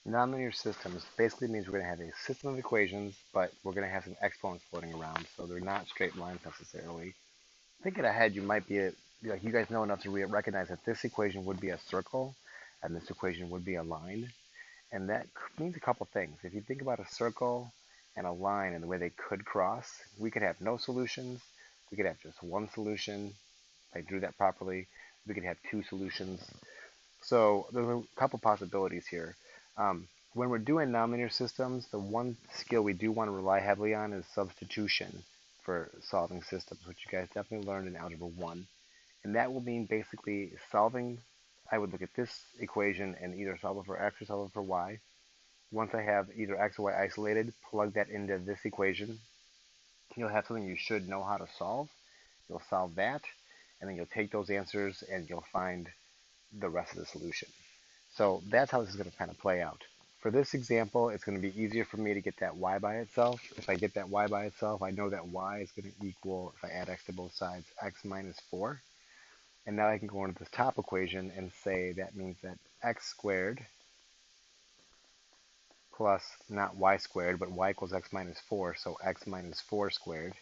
Nonlinear systems basically means we're going to have a system of equations, but we're going to have some exponents floating around, so they're not straight lines necessarily. Thinking ahead, you might like you guys know enough to recognize that this equation would be a circle, and this equation would be a line, and that means a couple things. If you think about a circle and a line and the way they could cross, we could have no solutions. We could have just one solution. If I drew that properly, we could have two solutions. So there's a couple possibilities here. When we're doing nonlinear systems, the one skill we do want to rely heavily on is substitution for solving systems, which you guys definitely learned in Algebra 1. And that will mean basically solving, I would look at this equation and either solve it for x or solve it for y. Once I have either x or y isolated, plug that into this equation. You'll have something you should know how to solve. You'll solve that, and then you'll take those answers and you'll find the rest of the solution. So that's how this is going to kind of play out. For this example, it's going to be easier for me to get that y by itself. If I get that y by itself, I know that y is going to equal, if I add x to both sides, x minus 4. And now I can go into this top equation and say that means that x squared plus not y squared, but y equals x minus 4, so x minus 4 squared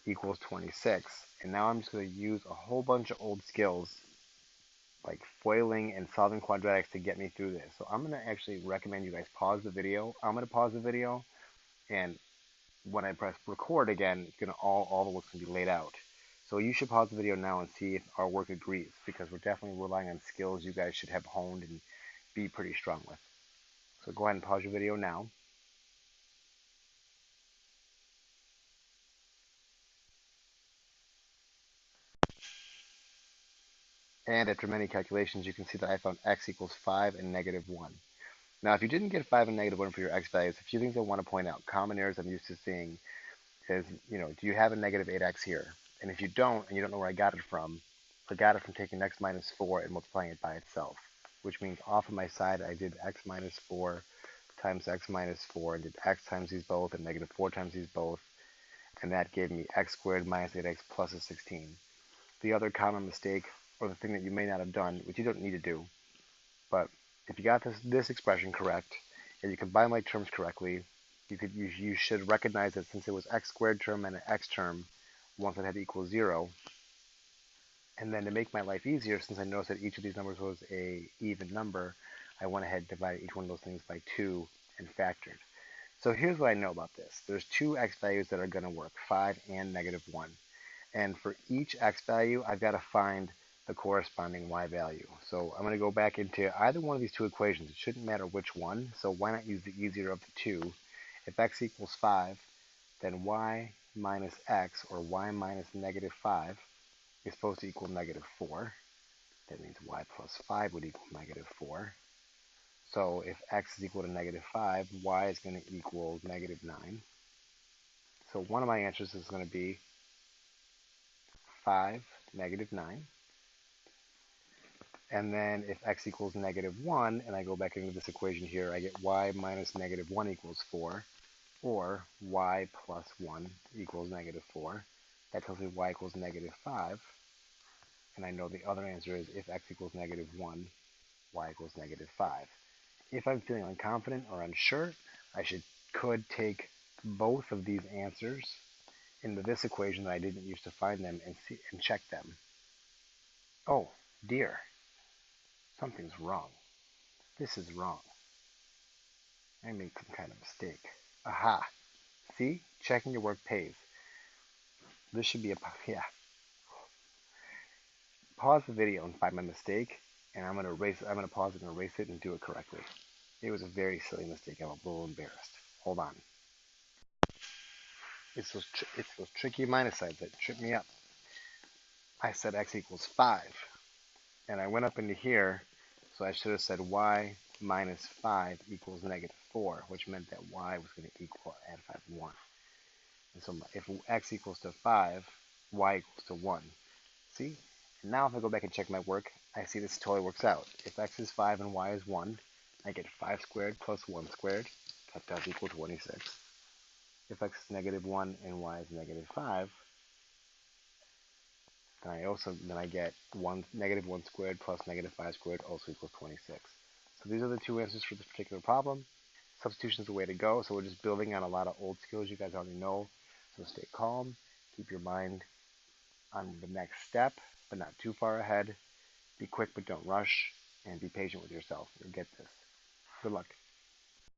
equals 26. And now I'm just going to use a whole bunch of old skills like foiling and solving quadratics to get me through this. So I'm going to actually recommend you guys pause the video. I'm going to pause the video, and when I press record again, it's going to all the work's going to be laid out. So you should pause the video now and see if our work agrees, because we're definitely relying on skills you guys should have honed and be pretty strong with. So go ahead and pause your video now. And after many calculations, you can see that I found x equals 5 and negative 1. Now, if you didn't get 5 and negative 1 for your x values, a few things I want to point out. Common errors I'm used to seeing is, do you have a negative 8x here? And if you don't, and you don't know where I got it from, I got it from taking x minus 4 and multiplying it by itself, which means off of my side, I did x minus 4 times x minus 4 and did x times these both and negative 4 times these both, and that gave me x squared minus 8x plus a 16. The other common mistake, or the thing that you may not have done, which you don't need to do, but if you got this expression correct, and you combine my terms correctly, you should recognize that since it was x squared term and an x term, once it had to equal 0, and then to make my life easier, since I noticed that each of these numbers was a even number, I went ahead and divided each one of those things by 2 and factored. So here's what I know about this. There's two x values that are going to work, 5 and negative 1. And for each x value, I've got to find the corresponding y value. So I'm going to go back into either one of these two equations. It shouldn't matter which one, so why not use the easier of the two? If x equals 5, then y minus x, or y minus negative 5, is supposed to equal negative 4. That means y plus 5 would equal negative 4. So if x is equal to negative 5, y is going to equal negative 9. So one of my answers is going to be 5, negative 9. And then if x equals negative 1, and I go back into this equation here, I get y minus negative 1 equals 4, or y plus 1 equals negative 4. That tells me y equals negative 5. And I know the other answer is if x equals negative 1, y equals negative 5. If I'm feeling unconfident or unsure, could take both of these answers into this equation that I didn't use to find them and check them. Oh, dear, something's wrong. This is wrong. I made some kind of mistake. Aha! See? Checking your work pays. This should be yeah. Pause the video and find my mistake, and I'm gonna pause it and erase it and do it correctly. It was a very silly mistake. I'm a little embarrassed. Hold on. It's those tricky minus signs that trip me up. I said x equals 5, and I went up into here, so I should have said y minus 5 equals negative 4, which meant that y was going to equal, add 5 and 1. And so if x equals to 5, y equals to 1. See? And now if I go back and check my work, I see this totally works out. If x is 5 and y is 1, I get 5 squared plus 1 squared. That does equal 26. If x is negative 1 and y is negative 5, then I get negative 1 squared plus negative 5 squared also equals 26. So these are the two answers for this particular problem. Substitution is the way to go. So we're just building on a lot of old skills you guys already know. So stay calm, keep your mind on the next step, but not too far ahead. Be quick, but don't rush, and be patient with yourself. You'll get this. Good luck.